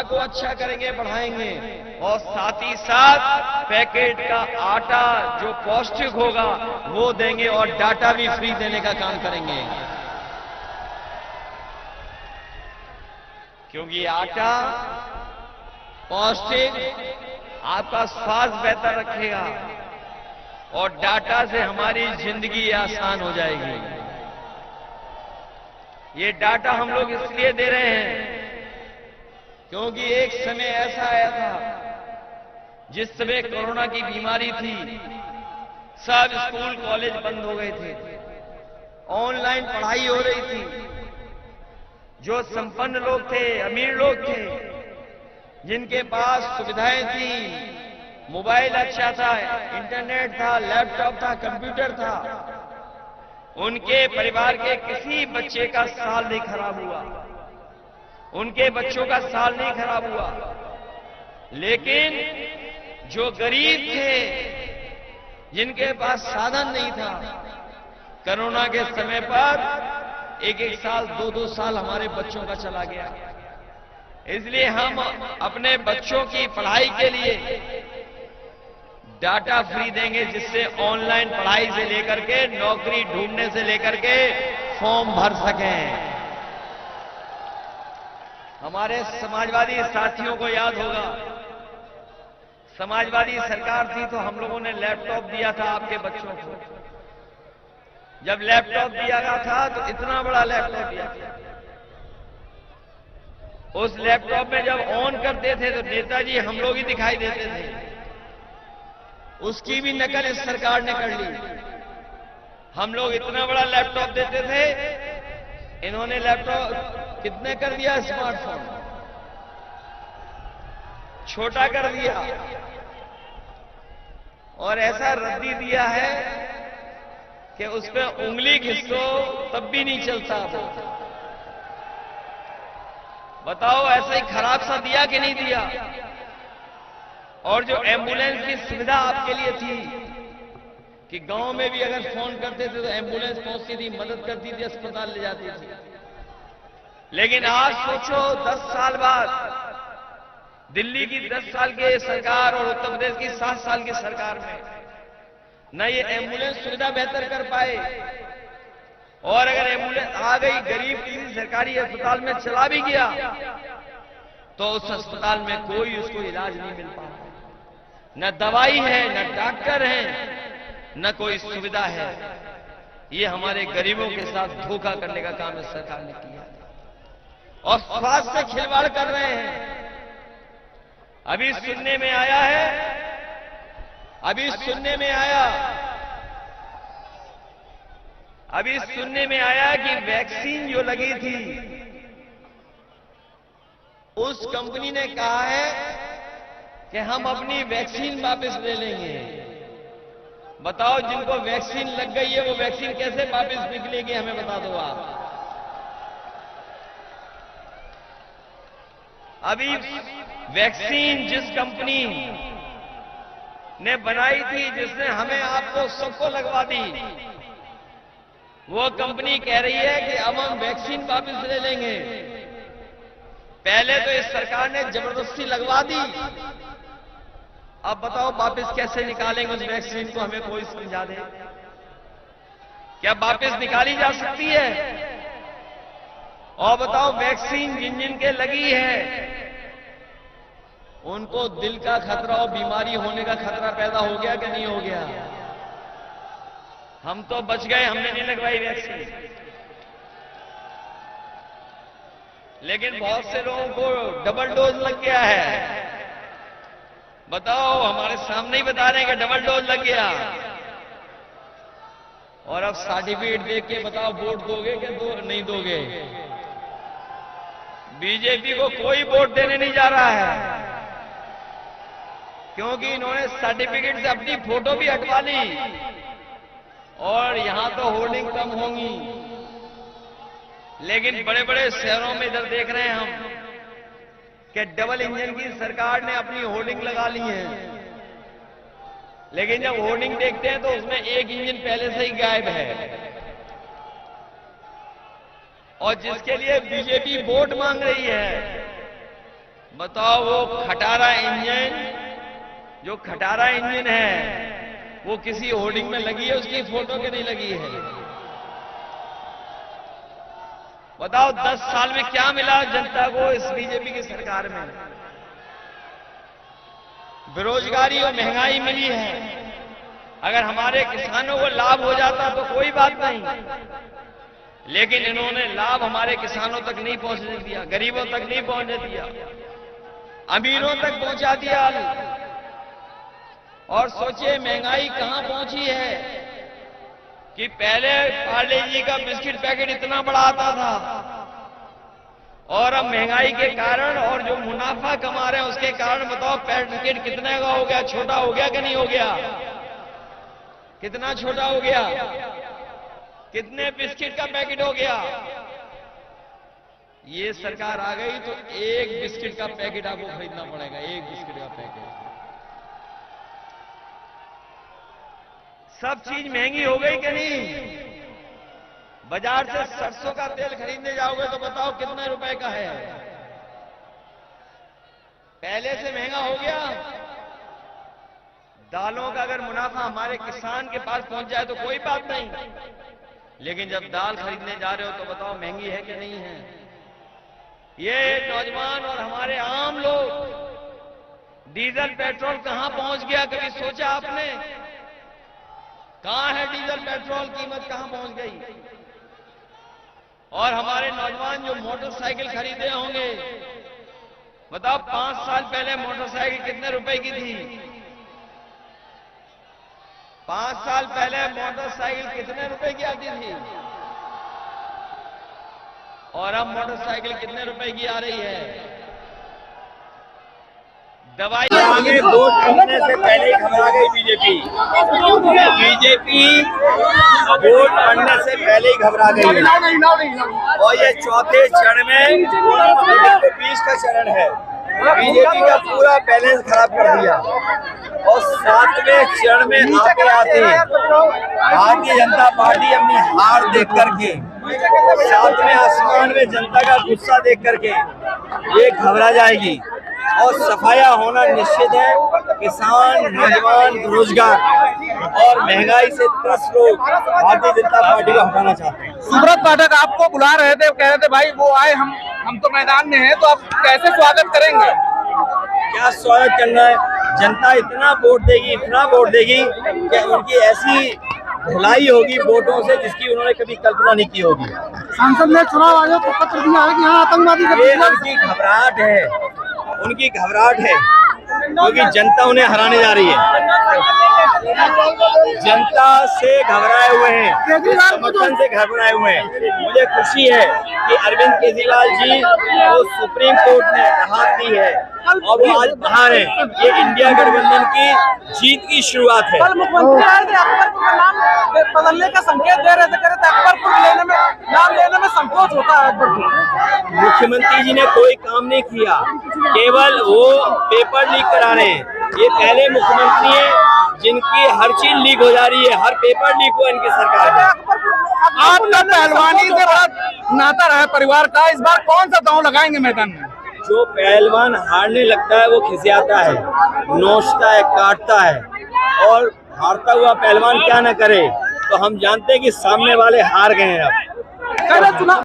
को अच्छा करेंगे, बढ़ाएंगे, और साथ ही साथ पैकेट का आटा जो पौष्टिक होगा वो देंगे, और डाटा भी फ्री देने का काम करेंगे। क्योंकि आटा पौष्टिक आपका स्वास्थ्य बेहतर रखेगा, और डाटा से हमारी जिंदगी आसान हो जाएगी। ये डाटा हम लोग इसलिए दे रहे हैं क्योंकि एक समय ऐसा आया था जिस समय कोरोना की बीमारी थी, सब स्कूल कॉलेज बंद हो गए थे, ऑनलाइन पढ़ाई हो रही थी। जो संपन्न लोग थे, अमीर लोग थे, जिनके पास सुविधाएं थी, मोबाइल अच्छा था, इंटरनेट था, लैपटॉप था, कंप्यूटर था, उनके परिवार के किसी बच्चे का साल नहीं खराब हुआ, उनके बच्चों का साल नहीं खराब हुआ। लेकिन जो गरीब थे, जिनके पास साधन नहीं था, कोरोना के समय पर एक एक साल, दो दो साल हमारे बच्चों का चला गया। इसलिए हम अपने बच्चों की पढ़ाई के लिए डाटा फ्री देंगे, जिससे ऑनलाइन पढ़ाई से लेकर के नौकरी ढूंढने से लेकर के फॉर्म भर सकें। हमारे समाजवादी साथियों को याद होगा, समाजवादी सरकार थी तो हम लोगों ने लैपटॉप दिया था आपके बच्चों को। जब लैपटॉप दिया गया था तो इतना बड़ा लैपटॉप दिया था। उस लैपटॉप में जब ऑन करते थे तो नेताजी हम लोग ही दिखाई देते थे। उसकी भी नकल इस सरकार ने कर ली। हम लोग इतना बड़ा लैपटॉप देते थे, इन्होंने लैपटॉप कितने कर दिया, स्मार्टफोन छोटा कर दिया, और ऐसा रद्दी दिया है कि उस पर उंगली घिसो तब भी नहीं चलता। बताओ ऐसा ही खराब सा दिया कि नहीं दिया। और जो एम्बुलेंस की सुविधा आपके लिए थी कि गांव में भी अगर फोन करते थे तो एम्बुलेंस पहुंचती थी, मदद करती थी, अस्पताल ले जाती थी। लेकिन आज सोचो 10 साल बाद दिल्ली की 10 साल की सरकार और उत्तर प्रदेश की 7 साल की सरकार में न ये एम्बुलेंस सुविधा बेहतर कर पाए, और अगर एम्बुलेंस आ गई, गरीब किसी सरकारी अस्पताल में चला भी गया तो उस अस्पताल में कोई उसको इलाज नहीं मिल पा रहा, न दवाई है, न डॉक्टर हैं, न कोई सुविधा है। ये हमारे गरीबों के साथ धोखा करने का काम इस सरकार ने किया और स्वास्थ्य से खिलवाड़ कर रहे हैं। अभी सुनने में आया है, अभी सुनने में आया कि वैक्सीन जो लगी थी उस कंपनी ने कहा है कि हम अपनी वैक्सीन वापस ले लेंगे। बताओ जिनको वैक्सीन लग गई है वो वैक्सीन कैसे वापस निकलेगी, हमें बता दो आप। अभी वैक्सीन जिस कंपनी ने बनाई थी, जिसने हमें आपको सबको लगवा दी, वो कंपनी कह रही है कि अब हम वैक्सीन वापस ले लेंगे। पहले तो इस सरकार ने जबरदस्ती लगवा दी, अब बताओ वापस कैसे निकालेंगे उस वैक्सीन को, हमें कोई समझा दे। क्या वापस निकाली जा सकती है? और बताओ वैक्सीन जिन जिन के लगी है उनको दिल का खतरा और बीमारी होने का खतरा पैदा हो गया कि नहीं हो गया? हम तो बच गए, हमने नहीं लगवाई वैक्सीन, लेकिन बहुत से लोगों को डबल डोज लग गया है। बताओ, हमारे सामने ही बता रहे हैं कि डबल डोज लग गया, और अब सर्टिफिकेट देख के बताओ वोट दोगे कि नहीं दोगे? बीजेपी को कोई वोट देने नहीं जा रहा है, क्योंकि इन्होंने सर्टिफिकेट से अपनी फोटो भी हटवा ली, और यहां तो होर्डिंग कम होंगी, लेकिन बड़े बड़े शहरों में इधर देख रहे हैं हम कि डबल इंजन की सरकार ने अपनी होर्डिंग लगा ली है। लेकिन जब होर्डिंग देखते हैं तो उसमें एक इंजन पहले से ही गायब है, और जिसके लिए बीजेपी वोट मांग रही है, बताओ, वो खटारा इंजन, जो खटारा इंजन है, वो किसी होर्डिंग में लगी है, उसकी फोटो के नहीं लगी है। बताओ 10 साल में क्या मिला जनता को इस बीजेपी की सरकार में? बेरोजगारी और महंगाई मिली है। अगर हमारे किसानों को लाभ हो जाता तो कोई बात नहीं, लेकिन इन्होंने लाभ हमारे किसानों तक नहीं पहुंचने दिया, गरीबों तक नहीं पहुंचने दिया, अमीरों तक पहुंचा दिया। और सोचिए महंगाई कहां पहुंची है कि पहले पार्ले जी का बिस्किट पैकेट इतना बड़ा आता था, और अब महंगाई के कारण और जो मुनाफा कमा रहे हैं उसके कारण बताओ पैकेट कितने का हो गया? छोटा हो गया कि नहीं हो गया? कितना छोटा हो गया? कितने बिस्किट का पैकेट हो गया? ये सरकार आ गई तो एक बिस्किट का पैकेट आपको खरीदना पड़ेगा, एक बिस्किट का पैकेट। सब चीज महंगी हो गई कि नहीं? बाजार से सरसों का तेल खरीदने जाओगे तो बताओ कितने रुपए का है? पहले से महंगा हो गया। दालों का अगर मुनाफा हमारे किसान के पास पहुंच जाए तो कोई बात नहीं, लेकिन जब दाल खरीदने जा रहे हो तो बताओ महंगी है कि नहीं है? ये नौजवान और हमारे आम लोग, डीजल पेट्रोल कहां पहुंच गया? कभी सोचा आपने? कहां है डीजल पेट्रोल? कीमत कहां पहुंच गई? और हमारे नौजवान जो मोटरसाइकिल खरीदे होंगे, बताओ 5 साल पहले मोटरसाइकिल कितने रुपए की थी? 5 साल पहले मोटरसाइकिल कितने रुपए की आती थी? और अब मोटरसाइकिल कितने रुपए की आ रही है? दवाई आगे वोट करने से पहले ही घबरा गई बीजेपी वोट करने से पहले ही घबरा गई है। और ये चौथे चरण में 20 का चरण है, बीजेपी का पूरा बैलेंस खराब कर दिया। और 7वें चरण में आते आते भारतीय जनता पार्टी अपनी हार देख करके, 7वें आसमान में जनता का गुस्सा देख करके ये घबरा जाएगी। और सफाया होना निश्चित है। किसान, नौजवान, बेरोजगार और महंगाई से त्रस्त लोग भारतीय जनता पार्टी को हटाना चाहते हैं। सुब्रत पाठक आपको बुला रहे थे, कह रहे थे भाई वो आए, हम तो मैदान में हैं, तो आप कैसे स्वागत करेंगे? क्या स्वागत करना है? जनता इतना वोट देगी, इतना वोट देगी कि उनकी ऐसी धुलाई होगी वोटों से जिसकी उन्होंने कभी कल्पना नहीं की होगी। सांसद ने चुनाव आयोग को पत्र दिया है कि यहाँ आतंकवादी उनकी घबराहट है, उनकी घबराहट है, क्योंकि जनता उन्हें हराने जा रही है। जनता से घबराए हुए हैं, समर्थन से घबराए हुए हैं। मुझे खुशी है कि अरविंद केजरीवाल जी को सुप्रीम कोर्ट ने राहत दी है और वो आज बाहर है। ये इंडिया गठबंधन की जीत की शुरुआत है। कल मुख्यमंत्री आए थे, अकबरपुर का नाम बदलने का संकेत दे रहे थे, कह रहे थे अकबरपुर नाम लेने में संकोच होता है। अकबरपुर मुख्यमंत्री जी ने कोई काम नहीं किया, केवल वो पेपर लीक करा रहे हैं। ये पहले मुख्यमंत्री हैं जिनकी हर चीज लीक हो जा रही है, हर पेपर लीक हुआ इनकी सरकार में। आपका पहलवानी से बड़ा नाता रहा परिवार का, इस बार कौन सा दांव लगाएंगे मैदान में? जो पहलवान हारने लगता है वो खिसियाता है, नोचता है, काटता है, और हारता हुआ पहलवान क्या न करे। तो हम जानते हैं कि सामने वाले हार गए हैं अब।